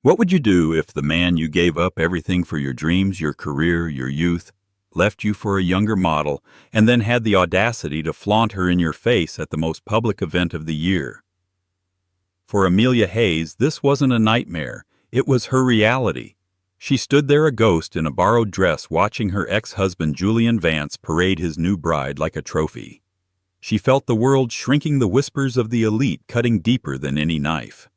What would you do if the man you gave up everything for your dreams, your career, your youth, left you for a younger model, and then had the audacity to flaunt her in your face at the most public event of the year? For Amelia Hayes, this wasn't a nightmare. It was her reality. She stood there a ghost in a borrowed dress watching her ex-husband Julian Vance parade his new bride like a trophy. She felt the world shrinking, the whispers of the elite cutting deeper than any knife.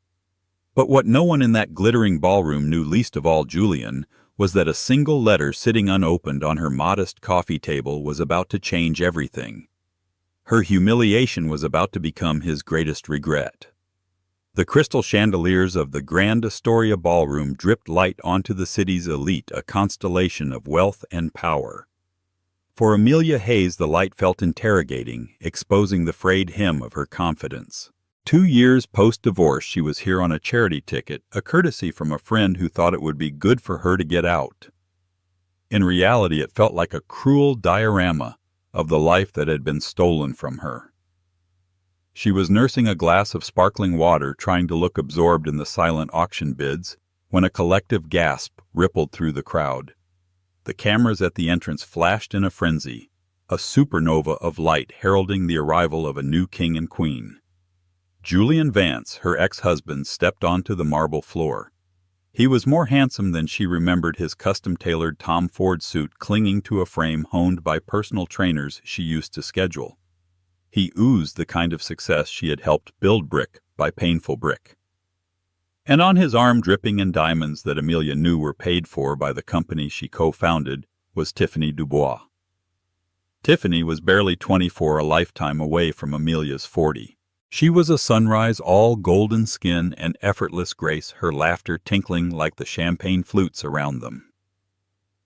But what no one in that glittering ballroom knew, least of all Julian, was that a single letter sitting unopened on her modest coffee table was about to change everything. Her humiliation was about to become his greatest regret. The crystal chandeliers of the Grand Astoria ballroom dripped light onto the city's elite, a constellation of wealth and power. For Amelia Hayes, the light felt interrogating, exposing the frayed hem of her confidence. 2 years post-divorce, she was here on a charity ticket, a courtesy from a friend who thought it would be good for her to get out. In reality, it felt like a cruel diorama of the life that had been stolen from her. She was nursing a glass of sparkling water, trying to look absorbed in the silent auction bids, when a collective gasp rippled through the crowd. The cameras at the entrance flashed in a frenzy, a supernova of light heralding the arrival of a new king and queen. Julian Vance, her ex-husband, stepped onto the marble floor. He was more handsome than she remembered, his custom-tailored Tom Ford suit clinging to a frame honed by personal trainers she used to schedule. He oozed the kind of success she had helped build brick by painful brick. And on his arm, dripping in diamonds that Amelia knew were paid for by the company she co-founded, was Tiffany Dubois. Tiffany was barely 24, a lifetime away from Amelia's 40. She was a sunrise, all golden skin and effortless grace, her laughter tinkling like the champagne flutes around them.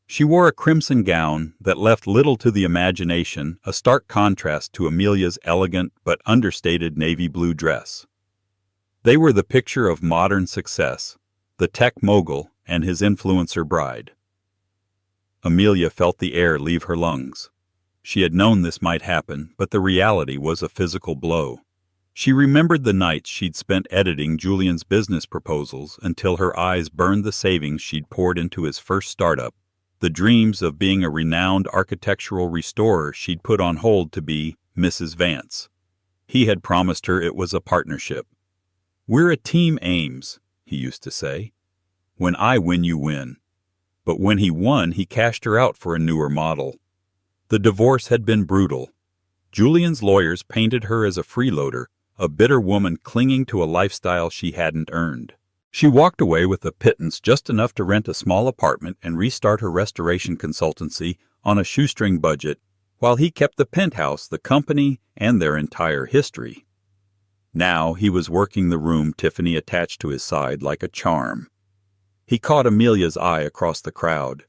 She wore a crimson gown that left little to the imagination, a stark contrast to Amelia's elegant but understated navy blue dress. They were the picture of modern success, the tech mogul and his influencer bride. Amelia felt the air leave her lungs. She had known this might happen, but the reality was a physical blow. She remembered the nights she'd spent editing Julian's business proposals until her eyes burned, the savings she'd poured into his first startup, the dreams of being a renowned architectural restorer she'd put on hold to be Mrs. Vance. He had promised her it was a partnership. "We're a team, Ames," he used to say. "When I win, you win." But when he won, he cashed her out for a newer model. The divorce had been brutal. Julian's lawyers painted her as a freeloader, a bitter woman clinging to a lifestyle she hadn't earned. She walked away with a pittance, just enough to rent a small apartment and restart her restoration consultancy on a shoestring budget, while he kept the penthouse, the company, and their entire history. Now he was working the room, Tiffany attached to his side like a charm. He caught Amelia's eye across the crowd.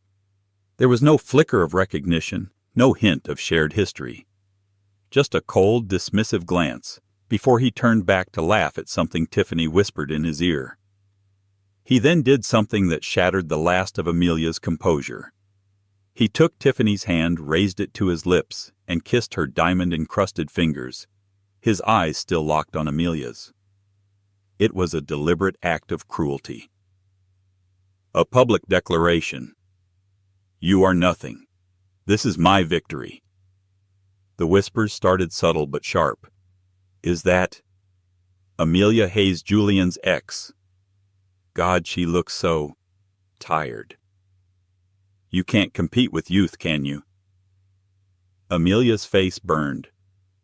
There was no flicker of recognition, no hint of shared history. Just a cold, dismissive glance, before he turned back to laugh at something Tiffany whispered in his ear. He then did something that shattered the last of Amelia's composure. He took Tiffany's hand, raised it to his lips, and kissed her diamond-encrusted fingers, his eyes still locked on Amelia's. It was a deliberate act of cruelty. A public declaration. "You are nothing. This is my victory." The whispers started subtle but sharp. "Is that Amelia Hayes, Julian's ex? God, she looks so tired. You can't compete with youth, can you?" Amelia's face burned.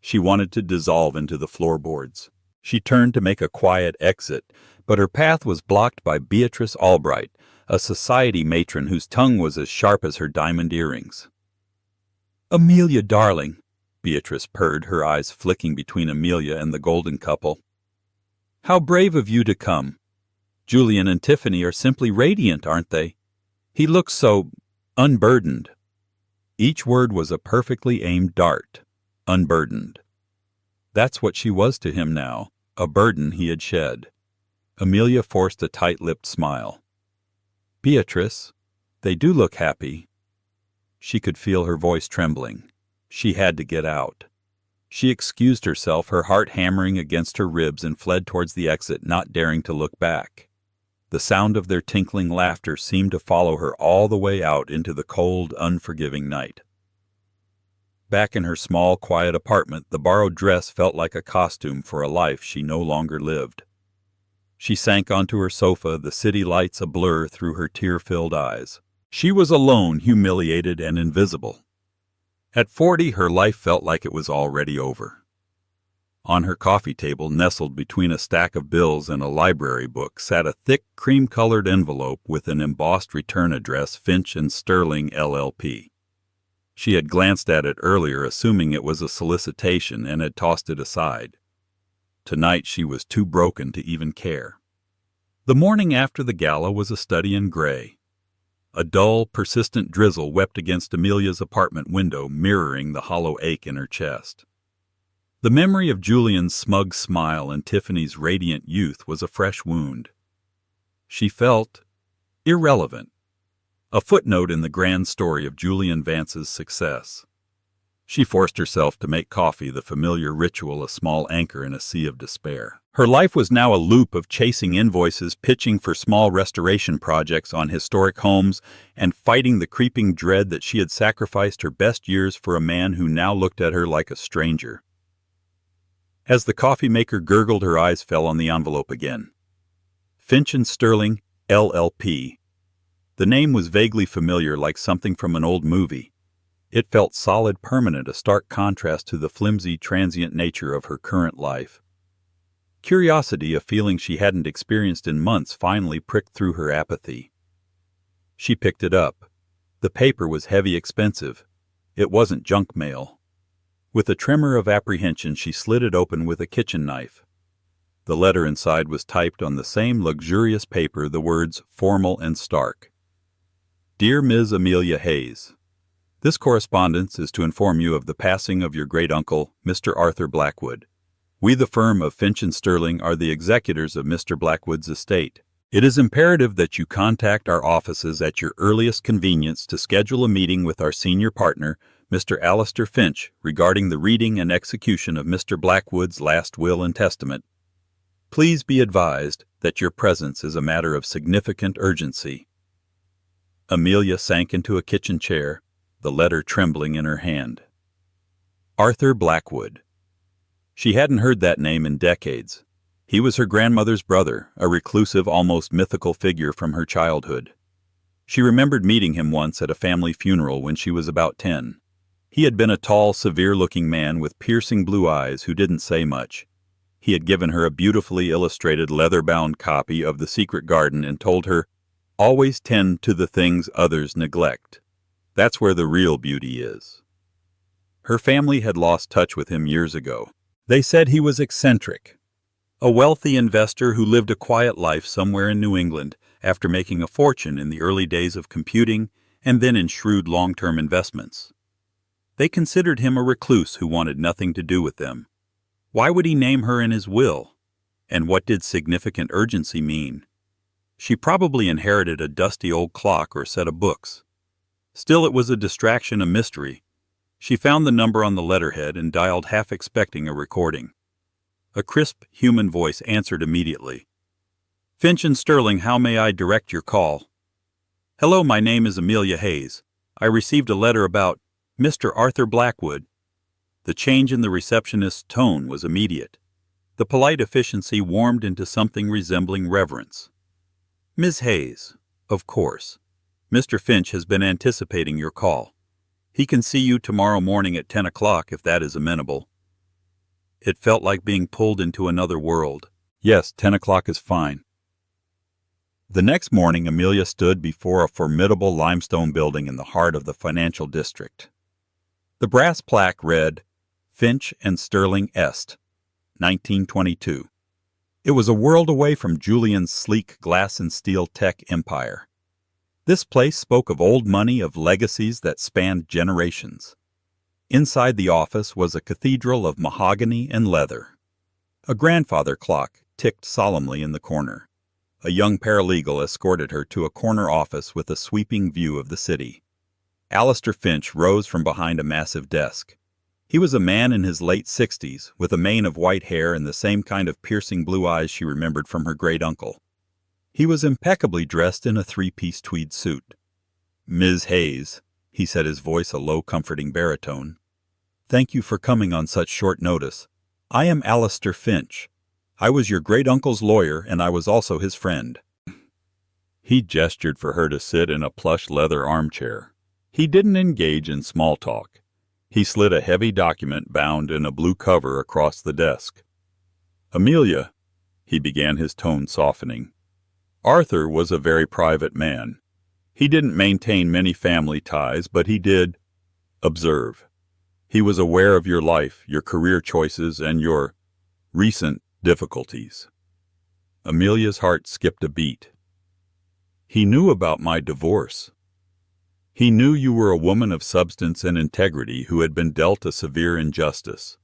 She wanted to dissolve into the floorboards. She turned to make a quiet exit, but her path was blocked by Beatrice Albright, a society matron whose tongue was as sharp as her diamond earrings. "Amelia, darling," Beatrice purred, her eyes flicking between Amelia and the golden couple. "How brave of you to come. Julian and Tiffany are simply radiant, aren't they? He looks so unburdened." Each word was a perfectly aimed dart. Unburdened. That's what she was to him now, a burden he had shed. Amelia forced a tight-lipped smile. "Beatrice, they do look happy." She could feel her voice trembling. She had to get out. She excused herself, her heart hammering against her ribs, and fled towards the exit, not daring to look back. The sound of their tinkling laughter seemed to follow her all the way out into the cold, unforgiving night. Back in her small, quiet apartment, the borrowed dress felt like a costume for a life she no longer lived. She sank onto her sofa, the city lights a blur through her tear-filled eyes. She was alone, humiliated, and invisible. At 40, her life felt like it was already over. On her coffee table, nestled between a stack of bills and a library book, sat a thick, cream-colored envelope with an embossed return address, Finch and Sterling, LLP. She had glanced at it earlier, assuming it was a solicitation, and had tossed it aside. Tonight she was too broken to even care. The morning after the gala was a study in gray. A dull, persistent drizzle wept against Amelia's apartment window, mirroring the hollow ache in her chest. The memory of Julian's smug smile and Tiffany's radiant youth was a fresh wound. She felt irrelevant, a footnote in the grand story of Julian Vance's success. She forced herself to make coffee, the familiar ritual, a small anchor in a sea of despair. Her life was now a loop of chasing invoices, pitching for small restoration projects on historic homes, and fighting the creeping dread that she had sacrificed her best years for a man who now looked at her like a stranger. As the coffee maker gurgled, her eyes fell on the envelope again. Finch and Sterling, LLP. The name was vaguely familiar, like something from an old movie. It felt solid, permanent, a stark contrast to the flimsy, transient nature of her current life. Curiosity, a feeling she hadn't experienced in months, finally pricked through her apathy. She picked it up. The paper was heavy, expensive. It wasn't junk mail. With a tremor of apprehension, she slid it open with a kitchen knife. The letter inside was typed on the same luxurious paper, the words formal and stark. Dear Ms. Amelia Hayes, this correspondence is to inform you of the passing of your great-uncle, Mr. Arthur Blackwood. We, the firm of Finch and Sterling, are the executors of Mr. Blackwood's estate. It is imperative that you contact our offices at your earliest convenience to schedule a meeting with our senior partner, Mr. Alistair Finch, regarding the reading and execution of Mr. Blackwood's last will and testament. Please be advised that your presence is a matter of significant urgency. Amelia sank into a kitchen chair, the letter trembling in her hand. Arthur Blackwood. She hadn't heard that name in decades. He was her grandmother's brother, a reclusive, almost mythical figure from her childhood. She remembered meeting him once at a family funeral when she was about 10. He had been a tall, severe-looking man with piercing blue eyes who didn't say much. He had given her a beautifully illustrated leather-bound copy of The Secret Garden and told her, "Always tend to the things others neglect. That's where the real beauty is." Her family had lost touch with him years ago. They said he was eccentric, a wealthy investor who lived a quiet life somewhere in New England after making a fortune in the early days of computing and then in shrewd long-term investments. They considered him a recluse who wanted nothing to do with them. Why would he name her in his will? And what did significant urgency mean? She probably inherited a dusty old clock or set of books. Still, it was a distraction, a mystery. She found the number on the letterhead and dialed, half expecting a recording. A crisp, human voice answered immediately. Finch and Sterling, how may I direct your call? Hello, my name is Amelia Hayes. I received a letter about Mr. Arthur Blackwood. The change in the receptionist's tone was immediate. The polite efficiency warmed into something resembling reverence. Ms. Hayes, of course. Mr. Finch has been anticipating your call. He can see you tomorrow morning at 10 o'clock if that is amenable. It felt like being pulled into another world. Yes, 10 o'clock is fine. The next morning, Amelia stood before a formidable limestone building in the heart of the financial district. The brass plaque read, Finch and Sterling Est, 1922. It was a world away from Julian's sleek glass and steel tech empire. This place spoke of old money, of legacies that spanned generations. Inside the office was a cathedral of mahogany and leather. A grandfather clock ticked solemnly in the corner. A young paralegal escorted her to a corner office with a sweeping view of the city. Alistair Finch rose from behind a massive desk. He was a man in his late 60s, with a mane of white hair and the same kind of piercing blue eyes she remembered from her great-uncle. He was impeccably dressed in a three-piece tweed suit. "Ms. Hayes," he said, his voice a low, comforting baritone, "thank you for coming on such short notice. I am Alistair Finch. I was your great-uncle's lawyer, and I was also his friend." He gestured for her to sit in a plush leather armchair. He didn't engage in small talk. He slid a heavy document bound in a blue cover across the desk. "Amelia," he began, his tone softening, "Arthur was a very private man. He didn't maintain many family ties, but he did observe. He was aware of your life, your career choices, and your recent difficulties." Amelia's heart skipped a beat. "He knew about my divorce. He knew you were a woman of substance and integrity who had been dealt a severe injustice,"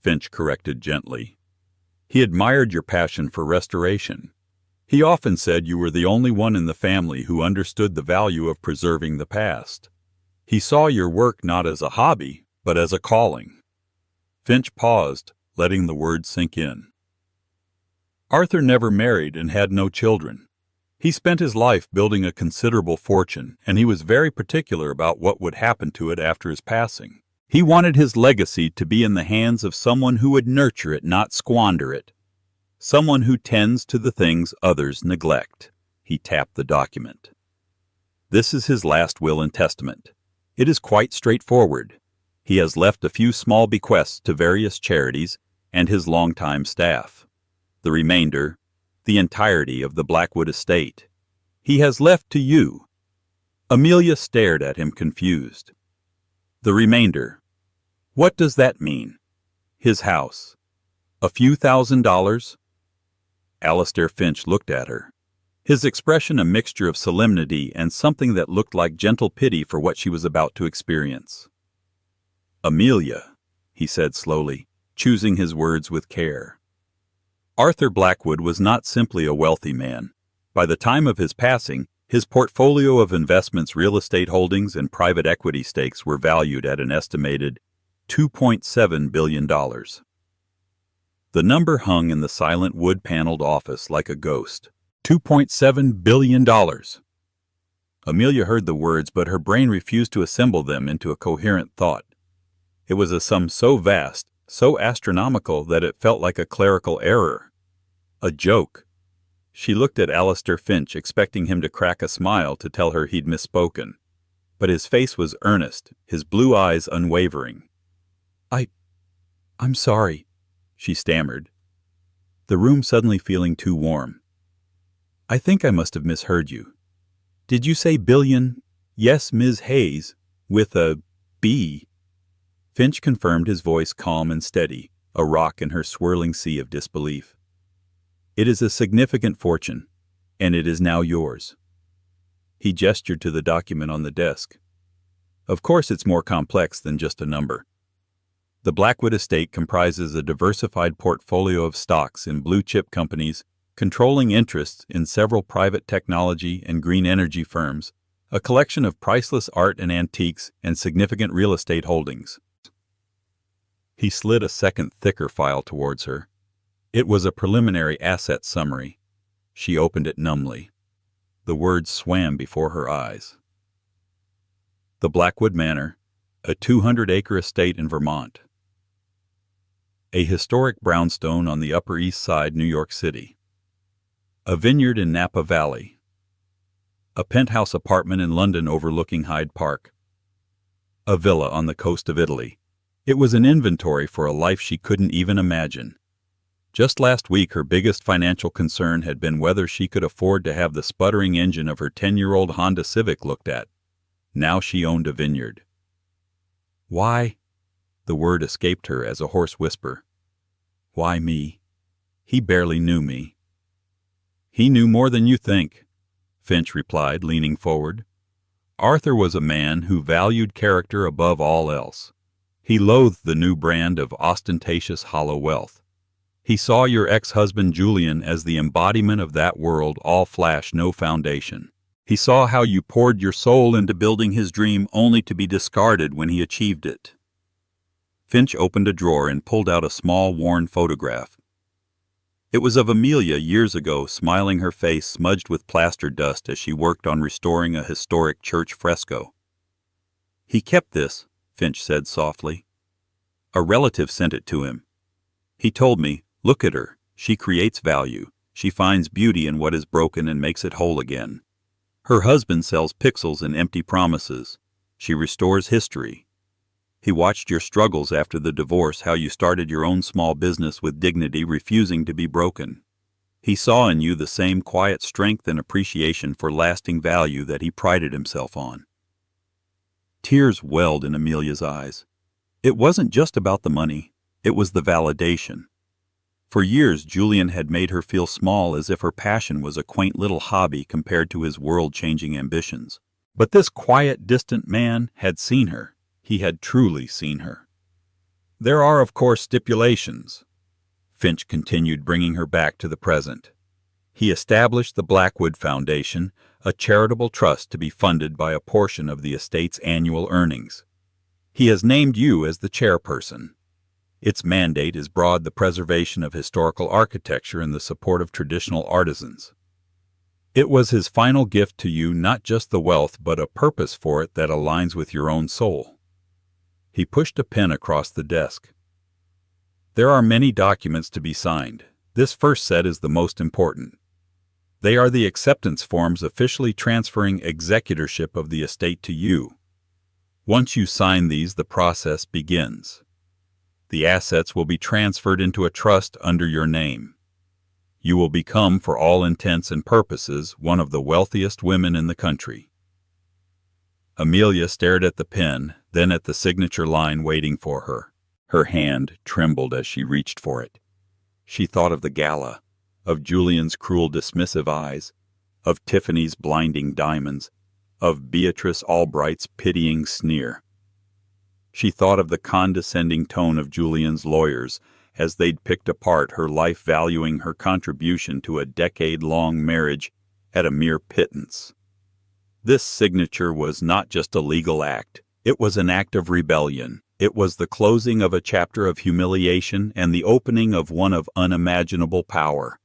Finch corrected gently. "He admired your passion for restoration. He often said you were the only one in the family who understood the value of preserving the past. He saw your work not as a hobby, but as a calling." Finch paused, letting the words sink in. "Arthur never married and had no children. He spent his life building a considerable fortune, and he was very particular about what would happen to it after his passing. He wanted his legacy to be in the hands of someone who would nurture it, not squander it. Someone who tends to the things others neglect." He tapped the document. "This is his last will and testament. It is quite straightforward. He has left a few small bequests to various charities and his longtime staff. The remainder, the entirety of the Blackwood Estate, he has left to you." Amelia stared at him, confused. "The remainder. What does that mean? His house? A few $1,000s?" Alistair Finch looked at her, his expression a mixture of solemnity and something that looked like gentle pity for what she was about to experience. "Amelia," he said slowly, choosing his words with care. "Arthur Blackwood was not simply a wealthy man. By the time of his passing, his portfolio of investments, real estate holdings, and private equity stakes were valued at an estimated $2.7 billion. The number hung in the silent wood-paneled office like a ghost. $2.7 billion. Amelia heard the words, but her brain refused to assemble them into a coherent thought. It was a sum so vast, so astronomical, that it felt like a clerical error. A joke. She looked at Alistair Finch, expecting him to crack a smile to tell her he'd misspoken. But his face was earnest, his blue eyes unwavering. I'm sorry," she stammered, the room suddenly feeling too warm. "I think I must have misheard you. Did you say billion?" "Yes, Ms. Hayes, with a B." Finch confirmed, his voice calm and steady, a rock in her swirling sea of disbelief. "It is a significant fortune, and it is now yours." He gestured to the document on the desk. "Of course it's more complex than just a number. The Blackwood Estate comprises a diversified portfolio of stocks in blue-chip companies, controlling interests in several private technology and green energy firms, a collection of priceless art and antiques, and significant real estate holdings." He slid a second, thicker file towards her. It was a preliminary asset summary. She opened it numbly. The words swam before her eyes. The Blackwood Manor, a 200-acre estate in Vermont. A historic brownstone on the Upper East Side, New York City. A vineyard in Napa Valley. A penthouse apartment in London overlooking Hyde Park. A villa on the coast of Italy. It was an inventory for a life she couldn't even imagine. Just last week, her biggest financial concern had been whether she could afford to have the sputtering engine of her 10-year-old Honda Civic looked at. Now she owned a vineyard. "Why?" The word escaped her as a hoarse whisper. "Why me? He barely knew me." "He knew more than you think," Finch replied, leaning forward. "Arthur was a man who valued character above all else. He loathed the new brand of ostentatious hollow wealth. He saw your ex-husband Julian as the embodiment of that world, all flash, no foundation. He saw how you poured your soul into building his dream only to be discarded when he achieved it." Finch opened a drawer and pulled out a small, worn photograph. It was of Amelia years ago, smiling, her face smudged with plaster dust as she worked on restoring a historic church fresco. "He kept this," Finch said softly. "A relative sent it to him. He told me, 'Look at her. She creates value. She finds beauty in what is broken and makes it whole again. Her husband sells pixels and empty promises. She restores history. He watched your struggles after the divorce, how you started your own small business with dignity, refusing to be broken. He saw in you the same quiet strength and appreciation for lasting value that he prided himself on." Tears welled in Amelia's eyes. It wasn't just about the money. It was the validation. For years, Julian had made her feel small, as if her passion was a quaint little hobby compared to his world-changing ambitions. But this quiet, distant man had seen her. He had truly seen her. "There are, of course, stipulations," Finch continued, bringing her back to the present. "He established the Blackwood Foundation, a charitable trust to be funded by a portion of the estate's annual earnings. He has named you as the chairperson. Its mandate is broad: the preservation of historical architecture and the support of traditional artisans. It was his final gift to you, not just the wealth, but a purpose for it that aligns with your own soul." He pushed a pen across the desk. "There are many documents to be signed. This first set is the most important. They are the acceptance forms officially transferring executorship of the estate to you. Once you sign these, the process begins. The assets will be transferred into a trust under your name. You will become, for all intents and purposes, one of the wealthiest women in the country." Amelia stared at the pen, then at the signature line waiting for her. Her hand trembled as she reached for it. She thought of the gala, of Julian's cruel, dismissive eyes, of Tiffany's blinding diamonds, of Beatrice Albright's pitying sneer. She thought of the condescending tone of Julian's lawyers as they'd picked apart her life, valuing her contribution to a decade-long marriage at a mere pittance. This signature was not just a legal act. It was an act of rebellion. It was the closing of a chapter of humiliation and the opening of one of unimaginable power.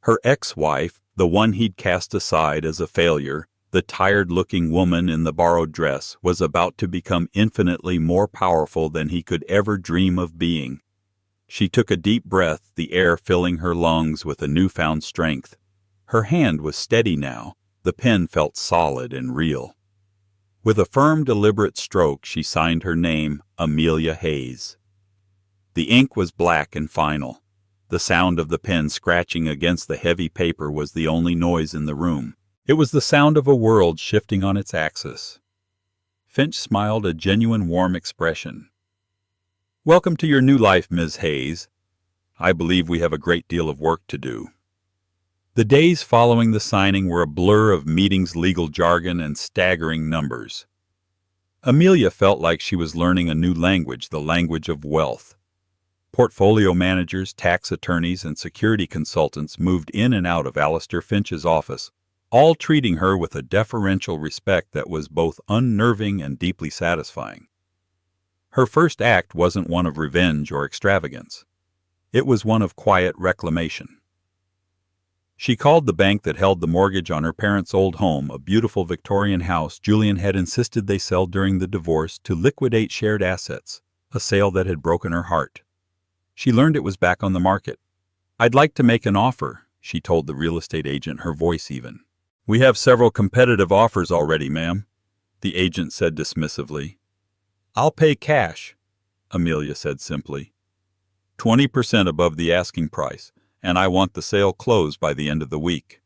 Her ex-wife, the one he'd cast aside as a failure, the tired-looking woman in the borrowed dress, was about to become infinitely more powerful than he could ever dream of being. She took a deep breath, the air filling her lungs with a newfound strength. Her hand was steady now. The pen felt solid and real. With a firm, deliberate stroke, she signed her name, Amelia Hayes. The ink was black and final. The sound of the pen scratching against the heavy paper was the only noise in the room. It was the sound of a world shifting on its axis. Finch smiled, a genuine warm expression. "Welcome to your new life, Ms. Hayes. I believe we have a great deal of work to do." The days following the signing were a blur of meetings, legal jargon, and staggering numbers. Amelia felt like she was learning a new language, the language of wealth. Portfolio managers, tax attorneys, and security consultants moved in and out of Alistair Finch's office, all treating her with a deferential respect that was both unnerving and deeply satisfying. Her first act wasn't one of revenge or extravagance. It was one of quiet reclamation. She called the bank that held the mortgage on her parents' old home, a beautiful Victorian house Julian had insisted they sell during the divorce, to liquidate shared assets, a sale that had broken her heart. She learned it was back on the market. "I'd like to make an offer," she told the real estate agent, her voice even. "We have several competitive offers already, ma'am," the agent said dismissively. "I'll pay cash," Amelia said simply. 20% above the asking price, and I want the sale closed by the end of the week."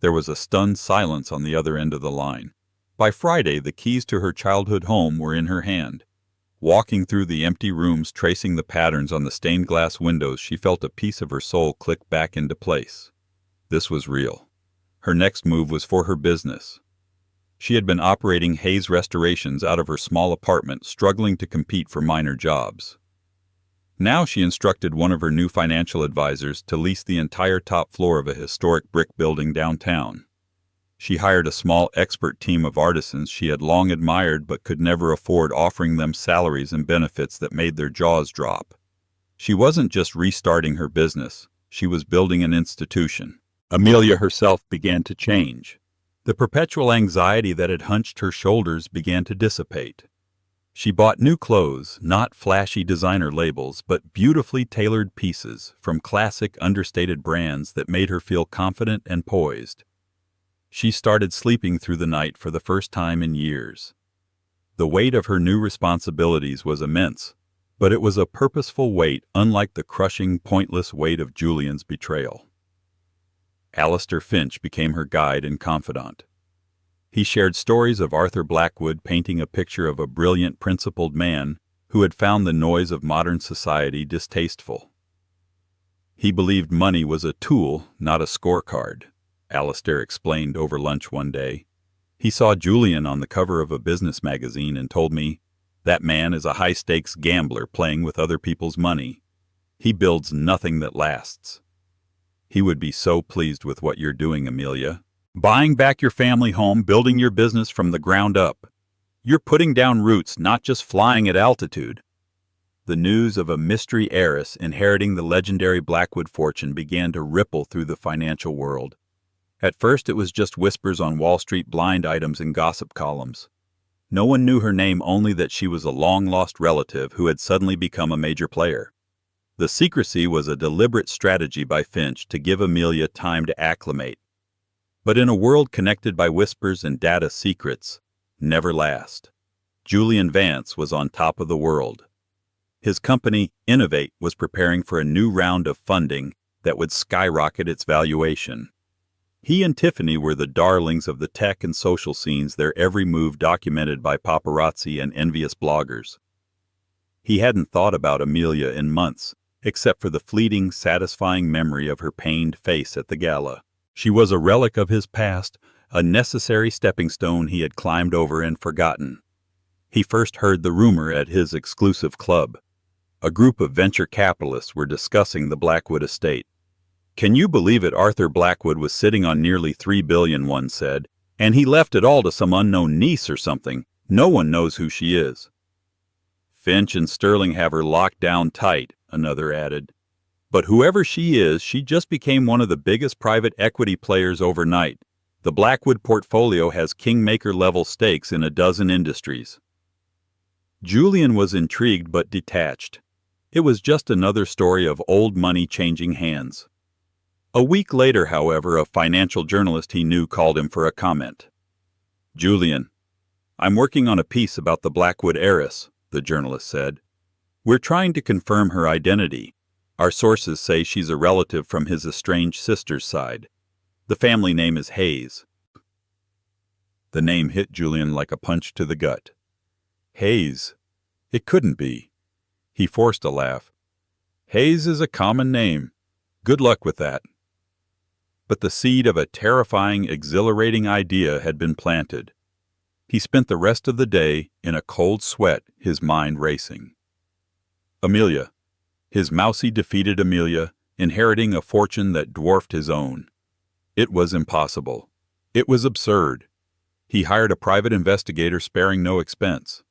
There was a stunned silence on the other end of the line. By Friday, the keys to her childhood home were in her hand. Walking through the empty rooms, tracing the patterns on the stained glass windows, she felt a piece of her soul click back into place. This was real. Her next move was for her business. She had been operating Hayes Restorations out of her small apartment, struggling to compete for minor jobs. Now she instructed one of her new financial advisors to lease the entire top floor of a historic brick building downtown. She hired a small expert team of artisans she had long admired but could never afford, offering them salaries and benefits that made their jaws drop. She wasn't just restarting her business. She was building an institution. Amelia herself began to change. The perpetual anxiety that had hunched her shoulders began to dissipate. She bought new clothes, not flashy designer labels, but beautifully tailored pieces from classic, understated brands that made her feel confident and poised. She started sleeping through the night for the first time in years. The weight of her new responsibilities was immense, but it was a purposeful weight unlike the crushing, pointless weight of Julian's betrayal. Alistair Finch became her guide and confidant. He shared stories of Arthur Blackwood painting a picture of a brilliant, principled man who had found the noise of modern society distasteful. He believed money was a tool, not a scorecard, Alistair explained over lunch one day. He saw Julian on the cover of a business magazine and told me, "That man is a high-stakes gambler playing with other people's money. He builds nothing that lasts." He would be so pleased with what you're doing, Amelia. Buying back your family home, building your business from the ground up. You're putting down roots, not just flying at altitude. The news of a mystery heiress inheriting the legendary Blackwood fortune began to ripple through the financial world. At first it was just whispers on Wall Street blind items and gossip columns. No one knew her name, only that she was a long-lost relative who had suddenly become a major player. The secrecy was a deliberate strategy by Finch to give Amelia time to acclimate. But in a world connected by whispers and data, secrets never last. Julian Vance was on top of the world. His company, Innovate, was preparing for a new round of funding that would skyrocket its valuation. He and Tiffany were the darlings of the tech and social scenes, their every move documented by paparazzi and envious bloggers. He hadn't thought about Amelia in months, except for the fleeting, satisfying memory of her pained face at the gala. She was a relic of his past, a necessary stepping stone he had climbed over and forgotten. He first heard the rumor at his exclusive club. A group of venture capitalists were discussing the Blackwood Estate. "Can you believe it? Arthur Blackwood was sitting on nearly $3 billion, one said, and he left it all to some unknown niece or something. No one knows who she is." "Finch and Sterling have her locked down tight," another added. "But whoever she is, she just became one of the biggest private equity players overnight. The Blackwood portfolio has kingmaker-level stakes in a dozen industries." Julian was intrigued but detached. It was just another story of old money changing hands. A week later, however, a financial journalist he knew called him for a comment. "Julian, I'm working on a piece about the Blackwood heiress," the journalist said. "We're trying to confirm her identity. Our sources say she's a relative from his estranged sister's side. The family name is Hayes." The name hit Julian like a punch to the gut. Hayes. It couldn't be. He forced a laugh. "Hayes is a common name. Good luck with that." But the seed of a terrifying, exhilarating idea had been planted. He spent the rest of the day in a cold sweat, his mind racing. Amelia. His mousy, defeated Amelia, inheriting a fortune that dwarfed his own. It was impossible. It was absurd. He hired a private investigator, sparing no expense.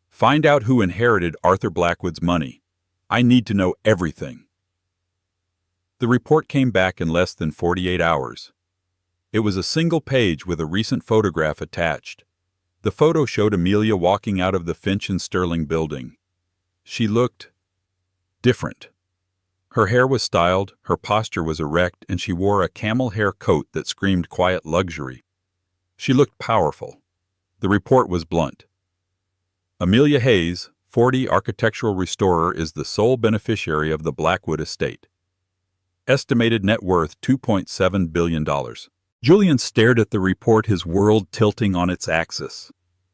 "Find out who inherited Arthur Blackwood's money. I need to know everything." The report came back in less than 48 hours. It was a single page with a recent photograph attached. The photo showed Amelia walking out of the Finch and Sterling building. She looked different. Her hair was styled, her posture was erect, and she wore a camel hair coat that screamed quiet luxury. She looked powerful. The report was blunt. Amelia Hayes, 40, architectural restorer, is the sole beneficiary of the Blackwood Estate. Estimated net worth $2.7 billion. Julian stared at the report, his world tilting on its axis.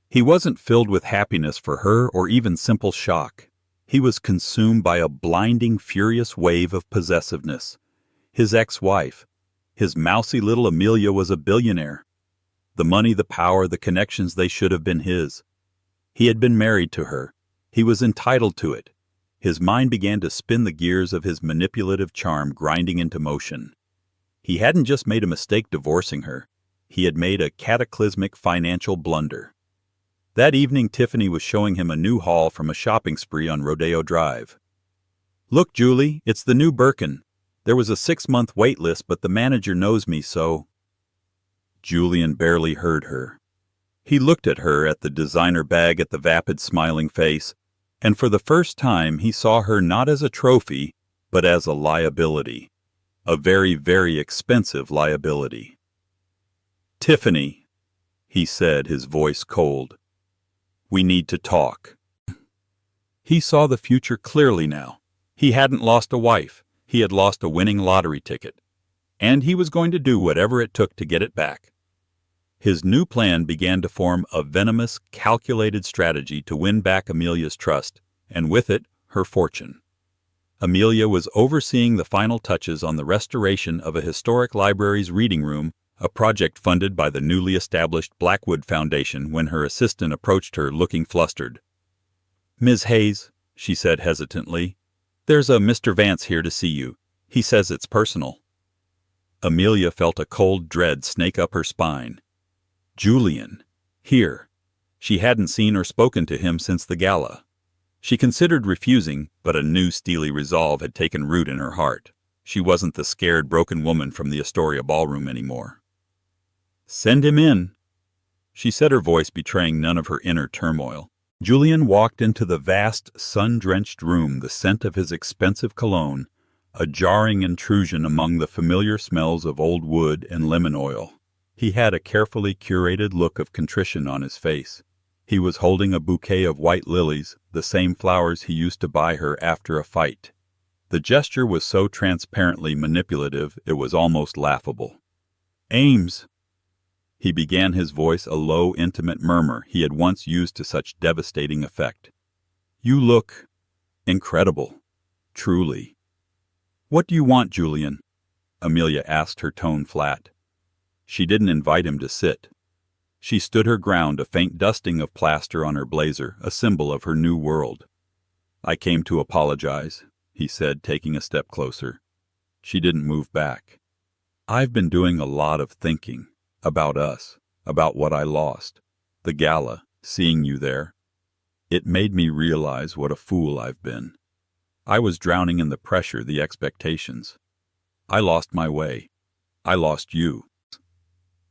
He wasn't filled with happiness for her or even simple shock. He was consumed by a blinding, furious wave of possessiveness. His ex-wife, his mousy little Amelia, was a billionaire. The money, the power, the connections, they should have been his. He had been married to her. He was entitled to it. His mind began to spin, the gears of his manipulative charm grinding into motion. He hadn't just made a mistake divorcing her. He had made a cataclysmic financial blunder. That evening, Tiffany was showing him a new haul from a shopping spree on Rodeo Drive. "Look, Julie, it's the new Birkin. There was a 6-month wait list, but the manager knows me, so—" Julian barely heard her. He looked at her, at the designer bag, at the vapid smiling face, and for the first time he saw her not as a trophy, but as a liability. A very, very expensive liability. "Tiffany," he said, his voice cold. "We need to talk." He saw the future clearly now. He hadn't lost a wife. He had lost a winning lottery ticket. And he was going to do whatever it took to get it back. His new plan began to form a venomous, calculated strategy to win back Amelia's trust, and with it, her fortune. Amelia was overseeing the final touches on the restoration of a historic library's reading room, a project funded by the newly established Blackwood Foundation, when her assistant approached her looking flustered. "Ms. Hayes," she said hesitantly, "there's a Mr. Vance here to see you. He says it's personal." Amelia felt a cold dread snake up her spine. Julian. Here. She hadn't seen or spoken to him since the gala. She considered refusing, but a new steely resolve had taken root in her heart. She wasn't the scared, broken woman from the Astoria ballroom anymore. "Send him in," she said, her voice betraying none of her inner turmoil. Julian walked into the vast, sun-drenched room, the scent of his expensive cologne, a jarring intrusion among the familiar smells of old wood and lemon oil. He had a carefully curated look of contrition on his face. He was holding a bouquet of white lilies, the same flowers he used to buy her after a fight. The gesture was so transparently manipulative it was almost laughable. "Ames," he began, his voice a low, intimate murmur he had once used to such devastating effect. "You look incredible, truly." "What do you want, Julian?" Amelia asked, her tone flat. She didn't invite him to sit. She stood her ground, a faint dusting of plaster on her blazer, a symbol of her new world. "I came to apologize," he said, taking a step closer. She didn't move back. "I've been doing a lot of thinking. About us, about what I lost, the gala, seeing you there. It made me realize what a fool I've been. I was drowning in the pressure, the expectations. I lost my way. I lost you."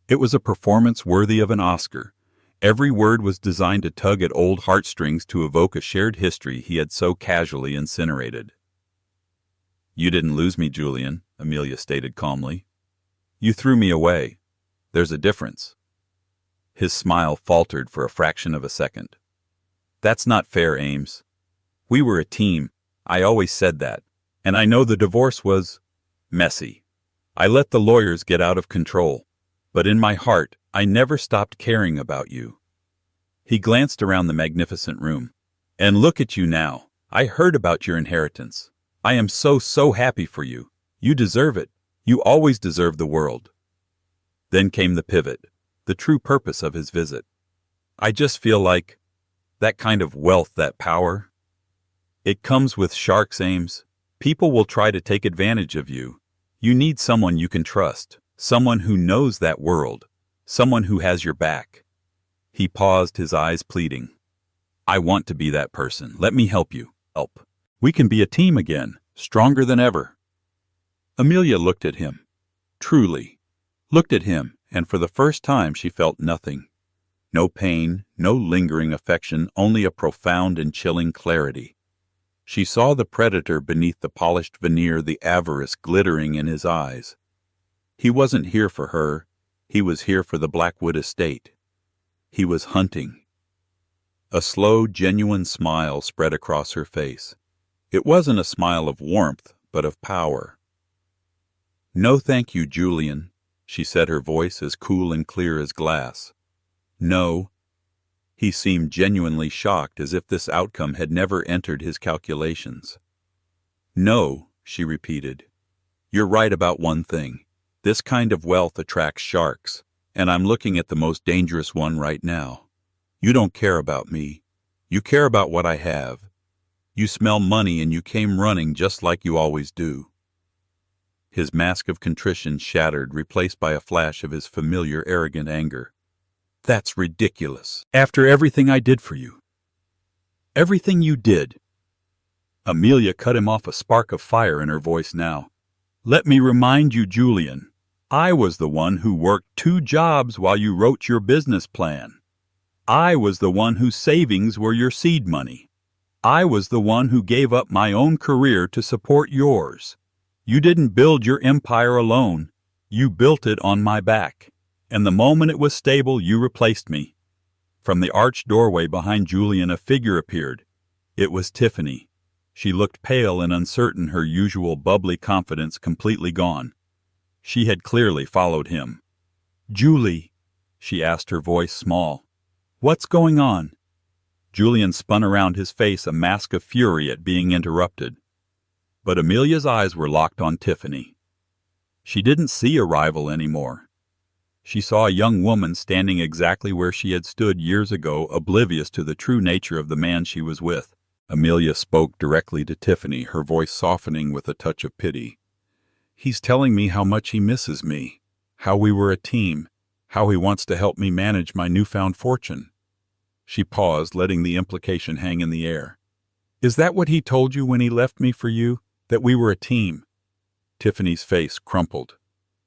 It was a performance worthy of an Oscar. Every word was designed to tug at old heartstrings, to evoke a shared history he had so casually incinerated. "You didn't lose me, Julian," Amelia stated calmly. "You threw me away. There's a difference." His smile faltered for a fraction of a second. "That's not fair, Ames. We were a team. I always said that. And I know the divorce was messy. I let the lawyers get out of control. But in my heart, I never stopped caring about you." He glanced around the magnificent room. "And look at you now. I heard about your inheritance. I am so happy for you. You deserve it. You always deserve the world." Then came the pivot, the true purpose of his visit. "I just feel like that kind of wealth, that power. It comes with sharks, Ames. People will try to take advantage of you. You need someone you can trust, someone who knows that world, someone who has your back." He paused, his eyes pleading. "I want to be that person. Let me help you. Help. We can be a team again, stronger than ever." Amelia looked at him. Truly. Looked at him, and for the first time she felt nothing. No pain, no lingering affection, only a profound and chilling clarity. She saw the predator beneath the polished veneer, the avarice glittering in his eyes. He wasn't here for her. He was here for the Blackwood Estate. He was hunting. A slow, genuine smile spread across her face. It wasn't a smile of warmth, but of power. "No, thank you, Julian," she said, her voice as cool and clear as glass. "No." He seemed genuinely shocked, as if this outcome had never entered his calculations. "No," she repeated. "You're right about one thing. This kind of wealth attracts sharks, and I'm looking at the most dangerous one right now. You don't care about me. You care about what I have. You smell money and you came running just like you always do." His mask of contrition shattered, replaced by a flash of his familiar arrogant anger. "That's ridiculous. After everything I did for you. Everything you did." Amelia cut him off, a spark of fire in her voice now. Let me remind you, Julian, I was the one who worked 2 jobs while you wrote your business plan. I was the one whose savings were your seed money. I was the one who gave up my own career to support yours. You didn't build your empire alone. You built it on my back. And the moment it was stable, you replaced me. From the arched doorway behind Julian, a figure appeared. It was Tiffany. She looked pale and uncertain, her usual bubbly confidence completely gone. She had clearly followed him. "Julie," she asked, her voice small. "What's going on?" Julian spun around, his face a mask of fury at being interrupted. But Amelia's eyes were locked on Tiffany. She didn't see a rival anymore. She saw a young woman standing exactly where she had stood years ago, oblivious to the true nature of the man she was with. Amelia spoke directly to Tiffany, her voice softening with a touch of pity. "He's telling me how much he misses me, how we were a team, how he wants to help me manage my newfound fortune." She paused, letting the implication hang in the air. "Is that what he told you when he left me for you, that we were a team?" Tiffany's face crumpled.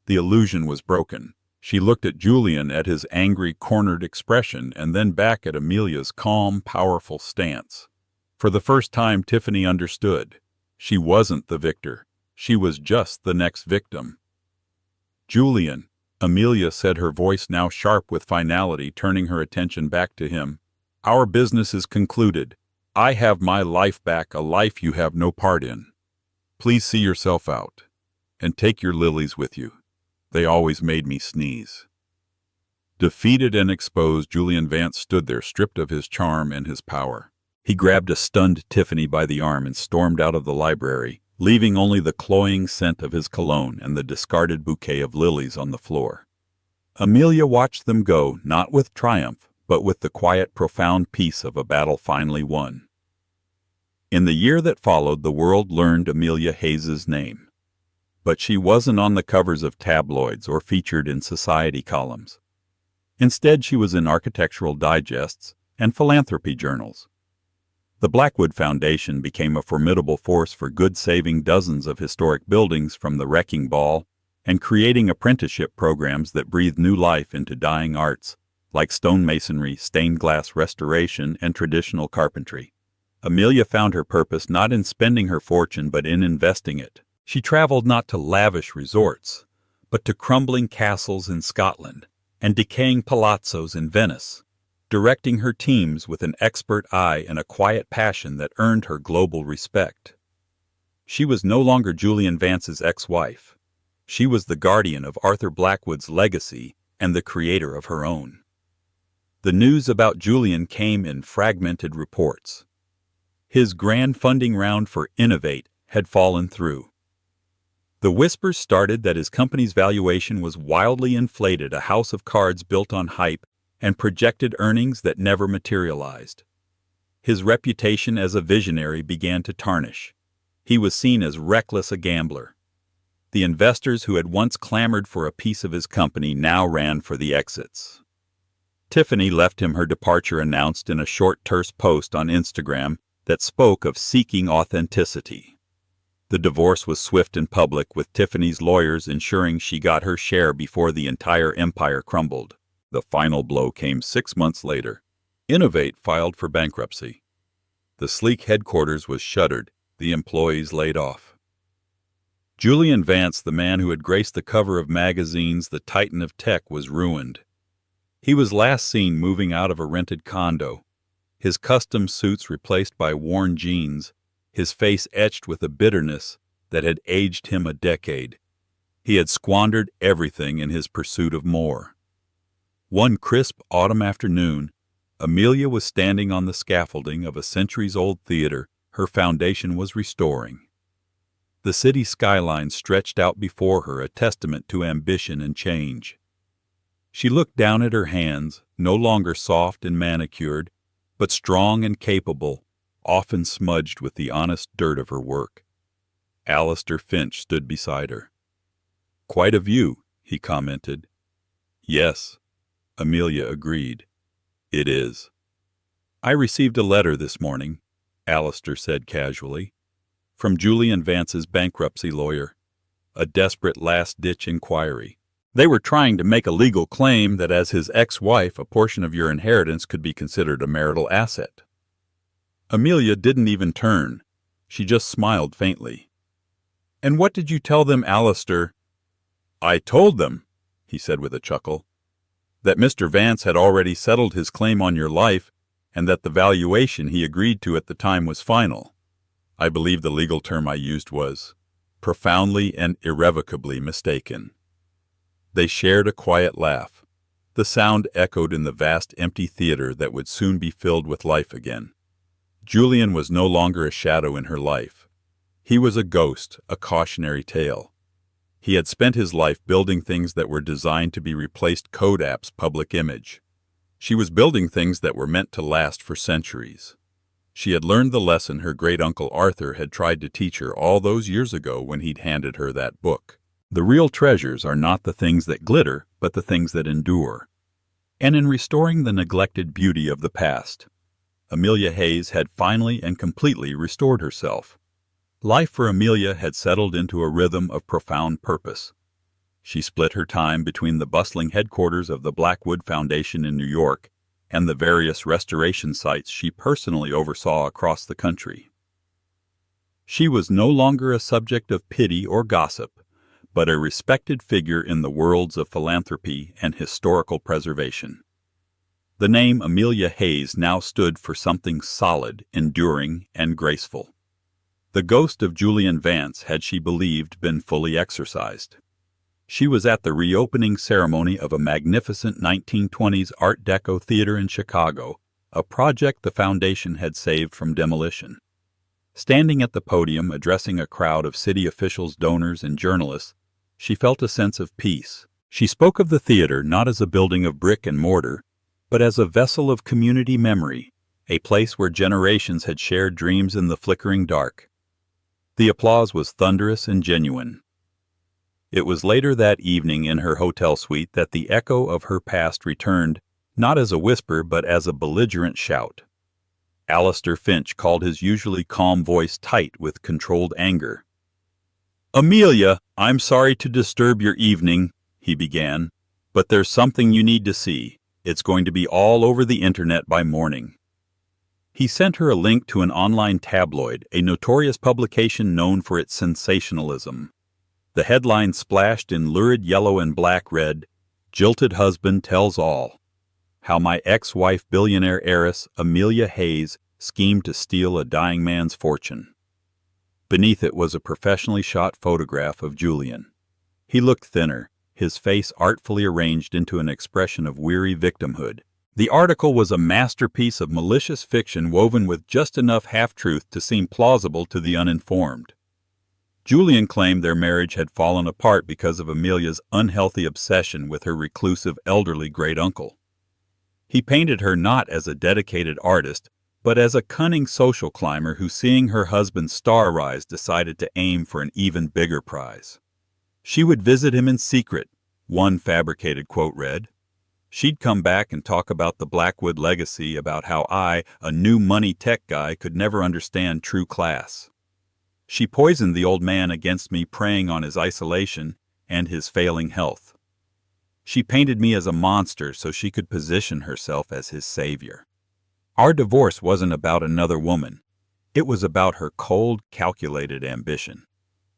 The illusion was broken. She looked at Julian, at his angry, cornered expression, and then back at Amelia's calm, powerful stance. For the first time, Tiffany understood. She wasn't the victor. She was just the next victim. "Julian," Amelia said, her voice now sharp with finality, turning her attention back to him, "our business is concluded. I have my life back, a life you have no part in. Please see yourself out, and take your lilies with you. They always made me sneeze." Defeated and exposed, Julian Vance stood there, stripped of his charm and his power. He grabbed a stunned Tiffany by the arm and stormed out of the library, leaving only the cloying scent of his cologne and the discarded bouquet of lilies on the floor. Amelia watched them go, not with triumph, but with the quiet, profound peace of a battle finally won. In the year that followed, the world learned Amelia Hayes's name. But she wasn't on the covers of tabloids or featured in society columns. Instead, she was in architectural digests and philanthropy journals. The Blackwood Foundation became a formidable force for good, saving dozens of historic buildings from the wrecking ball and creating apprenticeship programs that breathed new life into dying arts, like stonemasonry, stained glass restoration, and traditional carpentry. Amelia found her purpose not in spending her fortune, but in investing it. She traveled not to lavish resorts, but to crumbling castles in Scotland and decaying palazzos in Venice, directing her teams with an expert eye and a quiet passion that earned her global respect. She was no longer Julian Vance's ex-wife. She was the guardian of Arthur Blackwood's legacy and the creator of her own. The news about Julian came in fragmented reports. His grand funding round for Innovate had fallen through. The whispers started that his company's valuation was wildly inflated, a house of cards built on hype and projected earnings that never materialized. His reputation as a visionary began to tarnish. He was seen as reckless a gambler. The investors who had once clamored for a piece of his company now ran for the exits. Tiffany left him, her departure announced in a short, terse post on Instagram that spoke of seeking authenticity. The divorce was swift and public, with Tiffany's lawyers ensuring she got her share before the entire empire crumbled. The final blow came 6 months later. Innovate filed for bankruptcy. The sleek headquarters was shuttered, the employees laid off. Julian Vance, the man who had graced the cover of magazines, the titan of tech, was ruined. He was last seen moving out of a rented condo, his custom suits replaced by worn jeans, his face etched with a bitterness that had aged him a decade. He had squandered everything in his pursuit of more. One crisp autumn afternoon, Amelia was standing on the scaffolding of a centuries-old theater her foundation was restoring. The city skyline stretched out before her, a testament to ambition and change. She looked down at her hands, no longer soft and manicured, but strong and capable, often smudged with the honest dirt of her work. Alistair Finch stood beside her. "Quite a view," he commented. "Yes," Amelia agreed. "It is." "I received a letter this morning," Alistair said casually, "from Julian Vance's bankruptcy lawyer. a desperate last-ditch inquiry. They were trying to make a legal claim that as his ex-wife, a portion of your inheritance could be considered a marital asset. Amelia didn't even turn. She just smiled faintly. "And what did you tell them, Alistair?" "I told them," he said with a chuckle, "that Mr. Vance had already settled his claim on your life and that the valuation he agreed to at the time was final. I believe the legal term I used was profoundly and irrevocably mistaken." They shared a quiet laugh. The sound echoed in the vast empty theater that would soon be filled with life again. Julian was no longer a shadow in her life. He was a ghost, a cautionary tale. He had spent his life building things that were designed to be replaced Kodak's public image. She was building things that were meant to last for centuries. She had learned the lesson her great-uncle Arthur had tried to teach her all those years ago when he'd handed her that book. The real treasures are not the things that glitter, but the things that endure. And in restoring the neglected beauty of the past, Amelia Hayes had finally and completely restored herself. Life for Amelia had settled into a rhythm of profound purpose. She split her time between the bustling headquarters of the Blackwood Foundation in New York and the various restoration sites she personally oversaw across the country. She was no longer a subject of pity or gossip, but a respected figure in the worlds of philanthropy and historical preservation. The name Amelia Hayes now stood for something solid, enduring, and graceful. The ghost of Julian Vance had, she believed, been fully exorcised. She was at the reopening ceremony of a magnificent 1920s Art Deco theater in Chicago, a project the foundation had saved from demolition. Standing at the podium addressing a crowd of city officials, donors, and journalists, she felt a sense of peace. She spoke of the theater not as a building of brick and mortar, but as a vessel of community memory, a place where generations had shared dreams in the flickering dark. The applause was thunderous and genuine. It was later that evening in her hotel suite that the echo of her past returned, not as a whisper but as a belligerent shout. Alistair Finch called his usually calm voice tight with controlled anger. "Amelia, I'm sorry to disturb your evening," he began, "but there's something you need to see. It's going to be all over the internet by morning." He sent her a link to an online tabloid, a notorious publication known for its sensationalism. The headline splashed in lurid yellow and black read, "Jilted Husband Tells All. How My Ex-Wife Billionaire Heiress Amelia Hayes Schemed to Steal a Dying Man's Fortune." Beneath it was a professionally shot photograph of Julian. He looked thinner, his face artfully arranged into an expression of weary victimhood. The article was a masterpiece of malicious fiction woven with just enough half-truth to seem plausible to the uninformed. Julian claimed their marriage had fallen apart because of Amelia's unhealthy obsession with her reclusive elderly great-uncle. He painted her not as a dedicated artist, but as a cunning social climber who, seeing her husband's star rise, decided to aim for an even bigger prize. She would visit him in secret, one fabricated quote read. She'd come back and talk about the Blackwood legacy, about how I, a new money tech guy, could never understand true class. She poisoned the old man against me, preying on his isolation and his failing health. She painted me as a monster so she could position herself as his savior. Our divorce wasn't about another woman. It was about her cold, calculated ambition.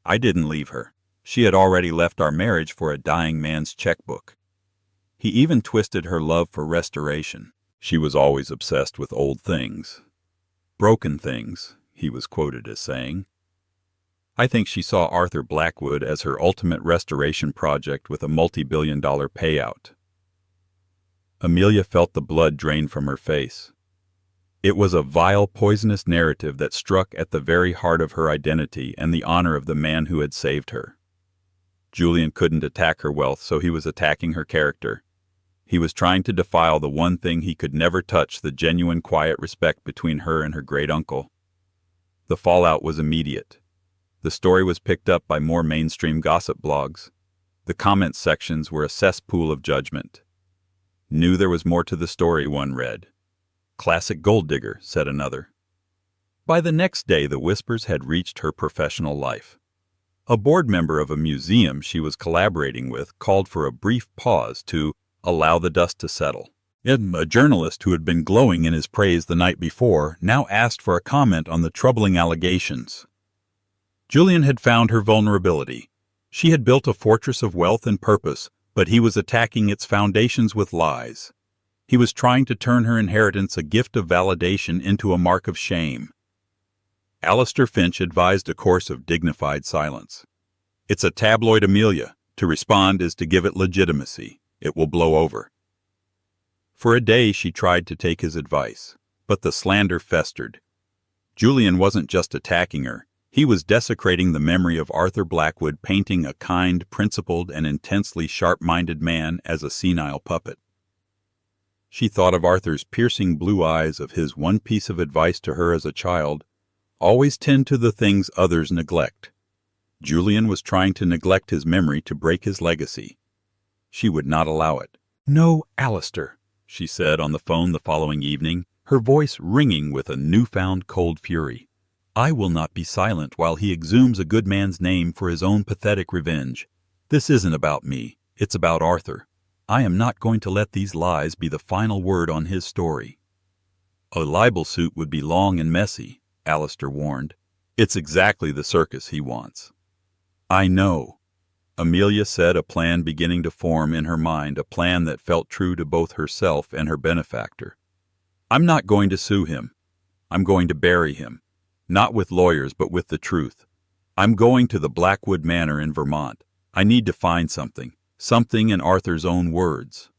I didn't leave her. She had already left our marriage for a dying man's checkbook. He even twisted her love for restoration. She was always obsessed with old things. Broken things, he was quoted as saying. I think she saw Arthur Blackwood as her ultimate restoration project with a multi-billion-dollar payout. Amelia felt the blood drain from her face. It was a vile, poisonous narrative that struck at the very heart of her identity and the honor of the man who had saved her. Julian couldn't attack her wealth, so he was attacking her character. He was trying to defile the one thing he could never touch, the genuine, quiet respect between her and her great-uncle. The fallout was immediate. The story was picked up by more mainstream gossip blogs. The comment sections were a cesspool of judgment. Knew there was more to the story, one read. Classic gold digger, said another. By the next day, the whispers had reached her professional life. A board member of a museum she was collaborating with called for a brief pause to allow the dust to settle. A journalist who had been glowing in his praise the night before now asked for a comment on the troubling allegations. Julian had found her vulnerability. She had built a fortress of wealth and purpose, but he was attacking its foundations with lies. He was trying to turn her inheritance, a gift of validation, into a mark of shame. Alistair Finch advised a course of dignified silence. "It's a tabloid, Amelia. To respond is to give it legitimacy. It will blow over." For a day she tried to take his advice, but the slander festered. Julian wasn't just attacking her. He was desecrating the memory of Arthur Blackwood, painting a kind, principled, and intensely sharp-minded man as a senile puppet. She thought of Arthur's piercing blue eyes, of his one piece of advice to her as a child: always tend to the things others neglect. Julian was trying to neglect his memory to break his legacy. She would not allow it. "No, Alistair," she said on the phone the following evening, her voice ringing with a newfound cold fury. "I will not be silent while he exhumes a good man's name for his own pathetic revenge. This isn't about me. It's about Arthur. I am not going to let these lies be the final word on his story." "A libel suit would be long and messy," Alistair warned. "It's exactly the circus he wants." "I know," Amelia said, a plan beginning to form in her mind, a plan that felt true to both herself and her benefactor. "I'm not going to sue him. I'm going to bury him. Not with lawyers, but with the truth. I'm going to the Blackwood Manor in Vermont. I need to find something in Arthur's own words."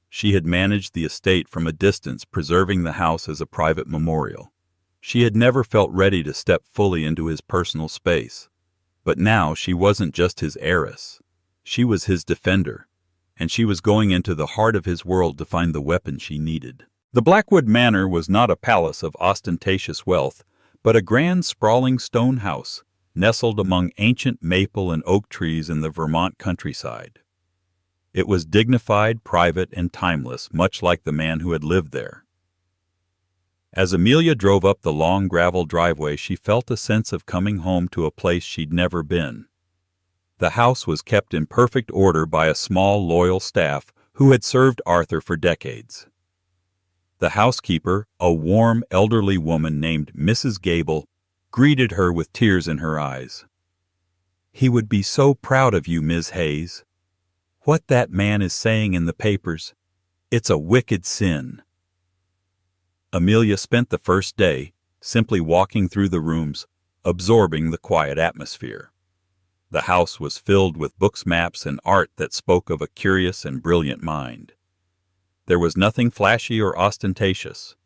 She had managed the estate from a distance, preserving the house as a private memorial. She had never felt ready to step fully into his personal space. But now she wasn't just his heiress. She was his defender, and she was going into the heart of his world to find the weapon she needed. The Blackwood Manor was not a palace of ostentatious wealth, but a grand sprawling stone house, nestled among ancient maple and oak trees in the Vermont countryside. It was dignified, private, and timeless, much like the man who had lived there. As Amelia drove up the long gravel driveway, she felt a sense of coming home to a place she'd never been. The house was kept in perfect order by a small, loyal staff who had served Arthur for decades. The housekeeper, a warm, elderly woman named Mrs. Gable, greeted her with tears in her eyes. "He would be so proud of you, Miss Hayes. What that man is saying in the papers, it's a wicked sin." Amelia spent the first day simply walking through the rooms, absorbing the quiet atmosphere. The house was filled with books, maps, and art that spoke of a curious and brilliant mind. There was nothing flashy or ostentatious.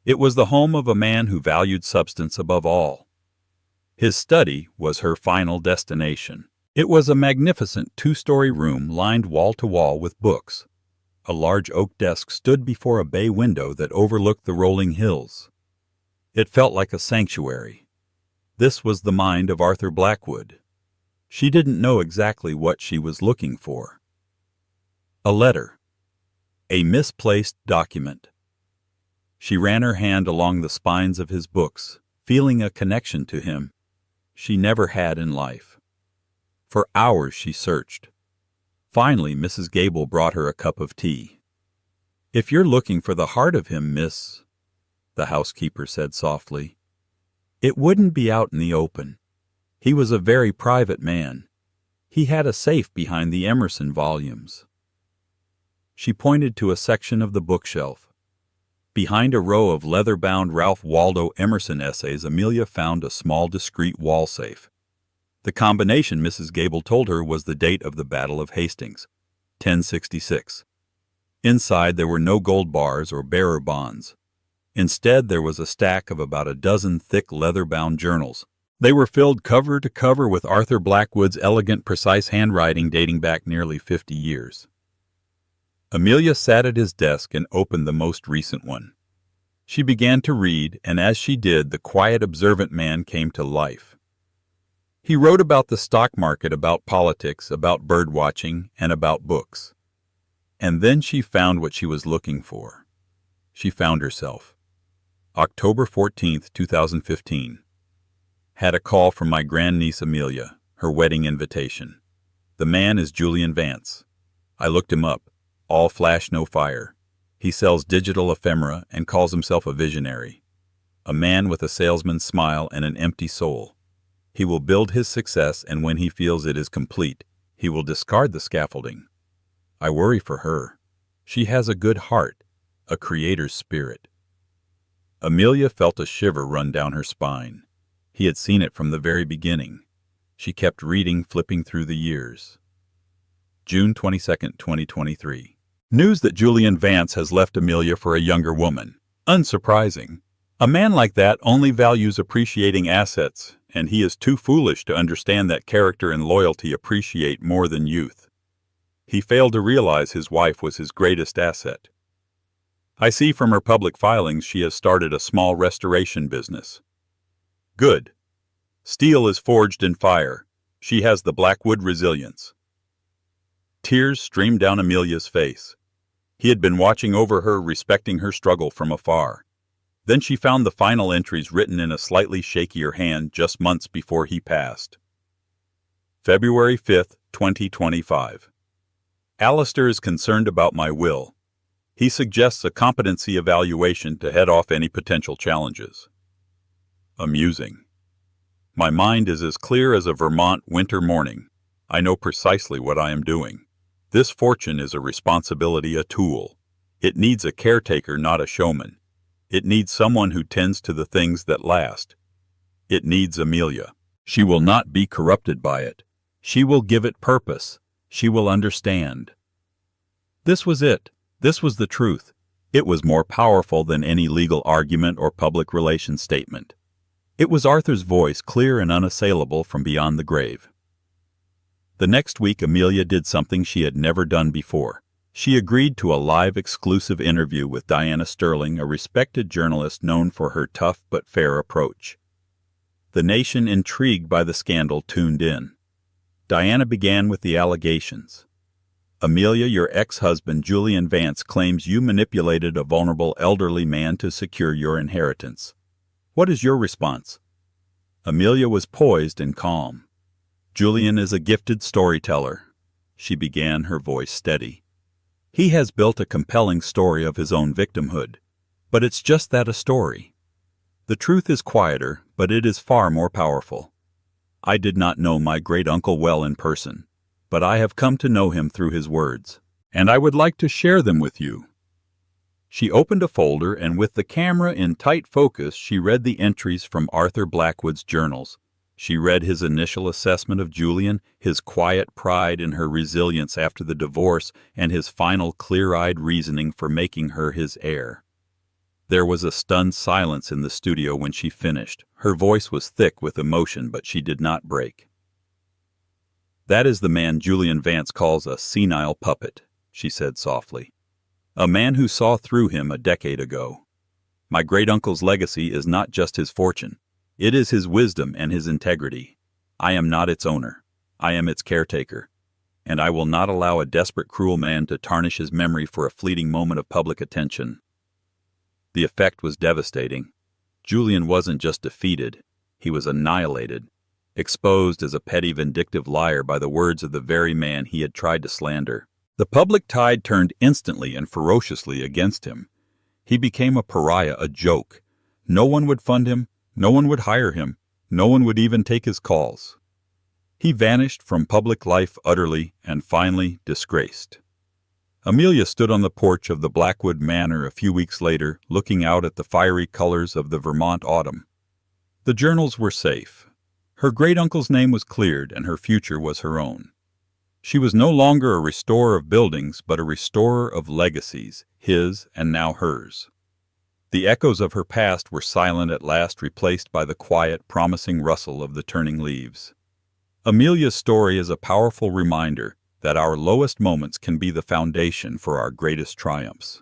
It was the home of a man who valued substance above all. His study was her final destination. It was a magnificent two-story room lined wall-to-wall with books. A large oak desk stood before a bay window that overlooked the rolling hills. It felt like a sanctuary. This was the mind of Arthur Blackwood. She didn't know exactly what she was looking for. A letter. A misplaced document. She ran her hand along the spines of his books, feeling a connection to him she never had in life. For hours she searched. Finally, Mrs. Gable brought her a cup of tea. "If you're looking for the heart of him, miss," the housekeeper said softly, "it wouldn't be out in the open. He was a very private man. He had a safe behind the Emerson volumes." She pointed to a section of the bookshelf. Behind a row of leather-bound Ralph Waldo Emerson essays, Amelia found a small, discreet wall safe. The combination, Mrs. Gable told her, was the date of the Battle of Hastings, 1066. Inside there were no gold bars or bearer bonds. Instead, there was a stack of about a dozen thick leather-bound journals. They were filled cover to cover with Arthur Blackwood's elegant, precise handwriting dating back nearly 50 years. Amelia sat at his desk and opened the most recent one. She began to read, and as she did, the quiet, observant man came to life. He wrote about the stock market, about politics, about bird-watching, and about books. And then she found what she was looking for. She found herself. October 14th, 2015. Had a call from my grandniece Amelia. Her wedding invitation. The man is Julian Vance. I looked him up. All flash, no fire. He sells digital ephemera and calls himself a visionary. A man with a salesman's smile and an empty soul. He will build his success, and when he feels it is complete, he will discard the scaffolding. I worry for her. She has a good heart, a creator's spirit. Amelia felt a shiver run down her spine. He had seen it from the very beginning. She kept reading, flipping through the years. June 22, 2023. News that Julian Vance has left Amelia for a younger woman. Unsurprising. A man like that only values appreciating assets, and he is too foolish to understand that character and loyalty appreciate more than youth. He failed to realize his wife was his greatest asset. I see from her public filings she has started a small restoration business. Good. Steel is forged in fire. She has the Blackwood resilience. Tears streamed down Amelia's face. He had been watching over her, respecting her struggle from afar. Then she found the final entries written in a slightly shakier hand just months before he passed. February 5, 2025. Alistair is concerned about my will. He suggests a competency evaluation to head off any potential challenges. Amusing. My mind is as clear as a Vermont winter morning. I know precisely what I am doing. This fortune is a responsibility, a tool. It needs a caretaker, not a showman. It needs someone who tends to the things that last. It needs Amelia. She will not be corrupted by it. She will give it purpose. She will understand. This was it. This was the truth. It was more powerful than any legal argument or public relations statement. It was Arthur's voice, clear and unassailable from beyond the grave. The next week, Amelia did something she had never done before. She agreed to a live exclusive interview with Diana Sterling, a respected journalist known for her tough but fair approach. The nation, intrigued by the scandal, tuned in. Diana began with the allegations. Amelia, your ex-husband Julian Vance claims you manipulated a vulnerable elderly man to secure your inheritance. What is your response? Amelia was poised and calm. Julian is a gifted storyteller. She began, her voice steady. He has built a compelling story of his own victimhood. But it's just that, a story. The truth is quieter, but it is far more powerful. I did not know my great-uncle well in person, but I have come to know him through his words, and I would like to share them with you. She opened a folder, and with the camera in tight focus, she read the entries from Arthur Blackwood's journals. She read his initial assessment of Julian, his quiet pride in her resilience after the divorce, and his final clear-eyed reasoning for making her his heir. There was a stunned silence in the studio when she finished. Her voice was thick with emotion, but she did not break. That is the man Julian Vance calls a senile puppet, she said softly. A man who saw through him a decade ago. My great-uncle's legacy is not just his fortune. It is his wisdom and his integrity. I am not its owner. I am its caretaker. And I will not allow a desperate, cruel man to tarnish his memory for a fleeting moment of public attention. The effect was devastating. Julian wasn't just defeated. He was annihilated, exposed as a petty, vindictive liar by the words of the very man he had tried to slander. The public tide turned instantly and ferociously against him. He became a pariah, a joke. No one would fund him. No one would hire him. No one would even take his calls. He vanished from public life utterly and finally disgraced. Amelia stood on the porch of the Blackwood Manor a few weeks later, looking out at the fiery colors of the Vermont autumn. The journals were safe. Her great-uncle's name was cleared, and her future was her own. She was no longer a restorer of buildings, but a restorer of legacies, his and now hers. The echoes of her past were silent at last, replaced by the quiet, promising rustle of the turning leaves. Amelia's story is a powerful reminder that our lowest moments can be the foundation for our greatest triumphs.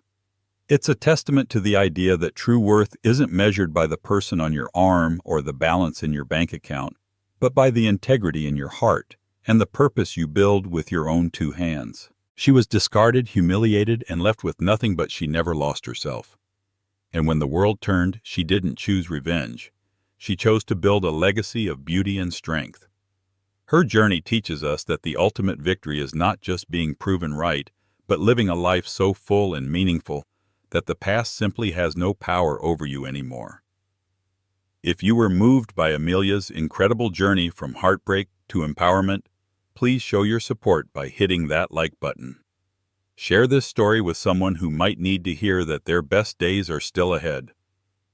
It's a testament to the idea that true worth isn't measured by the person on your arm or the balance in your bank account, but by the integrity in your heart and the purpose you build with your own two hands. She was discarded, humiliated, and left with nothing, but she never lost herself. And when the world turned, she didn't choose revenge. She chose to build a legacy of beauty and strength. Her journey teaches us that the ultimate victory is not just being proven right, but living a life so full and meaningful that the past simply has no power over you anymore. If you were moved by Amelia's incredible journey from heartbreak to empowerment, please show your support by hitting that like button. Share this story with someone who might need to hear that their best days are still ahead.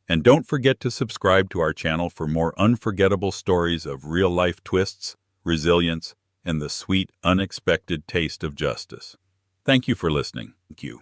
And don't forget to subscribe to our channel for more unforgettable stories of real-life twists, resilience, and the sweet, unexpected taste of justice. Thank you for listening. Thank you.